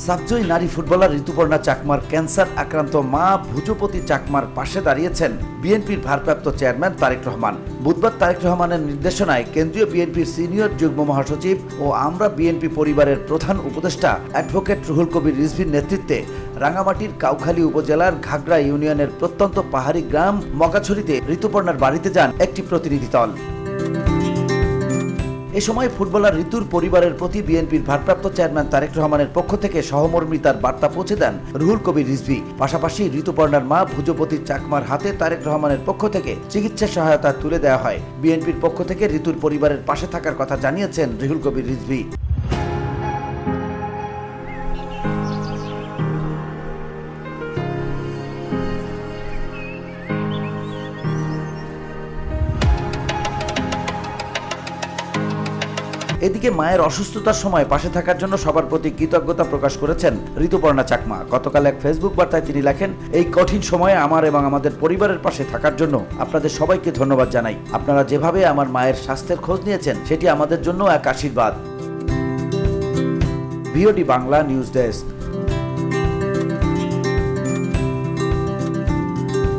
সাবজয়ী নারী footballer Rituparna চাকমার cancer আক্রান্ত মা ভুজপতি চাকমার পাশে দাঁড়িয়েছেন বিএনপির ভারপ্রাপ্ত চেয়ারম্যান তারেক রহমান। বুধবার তারেক রহমানের নির্দেশনায় কেন্দ্রীয় বিএনপির সিনিয়র যুগ্ম মহাসচিব ও আমরা বিএনপি পরিবারের প্রধান উপদেষ্টা অ্যাডভোকেট রুহুল কবির রিজভীর নেতৃত্বে রাঙামাটির কাউখালী উপজেলার ঘাগড়া ইউনিয়নের প্রত্যন্ত পাহাড়ি গ্রাম মগাছড়িতে ঋতুপর্ণার বাড়িতে যান একটি প্রতিনিধি দল। এ সময় ফুটবলার ঋতুর পরিবারের প্রতি বিএনপির ভারপ্রাপ্ত চেয়ারম্যান তারেক রহমানের পক্ষ থেকে সহমর্মিতার বার্তা পৌঁছে দেন রুহুল কবির রিজভী। পাশাপাশি ঋতুপর্ণার মা ভুজপতি চাকমার হাতে তারেক রহমানের পক্ষ থেকে চিকিৎসা সহায়তা তুলে দেওয়া হয়। বিএনপির পক্ষ থেকে ঋতুর পরিবারের পাশে থাকার কথা জানিয়েছেন রুহুল কবির রিজভী। এদিকে মায়ের অসুস্থতার সময় পাশে থাকার জন্য সবার প্রতি কৃতজ্ঞতা প্রকাশ করেছেন ঋতুপর্ণা চাকমা। গতকাল এক ফেসবুক বার্তায় তিনি লেখেন, এই কঠিন সময়ে আমার এবং আমাদের পরিবারের পাশে থাকার জন্য আপনাদের সবাইকে ধন্যবাদ জানাই। আপনারা যেভাবে আমার মায়ের স্বাস্থ্যের খোঁজ নিয়েছেন সেটি আমাদের জন্য এক আশীর্বাদ। VOD Bangla news desk.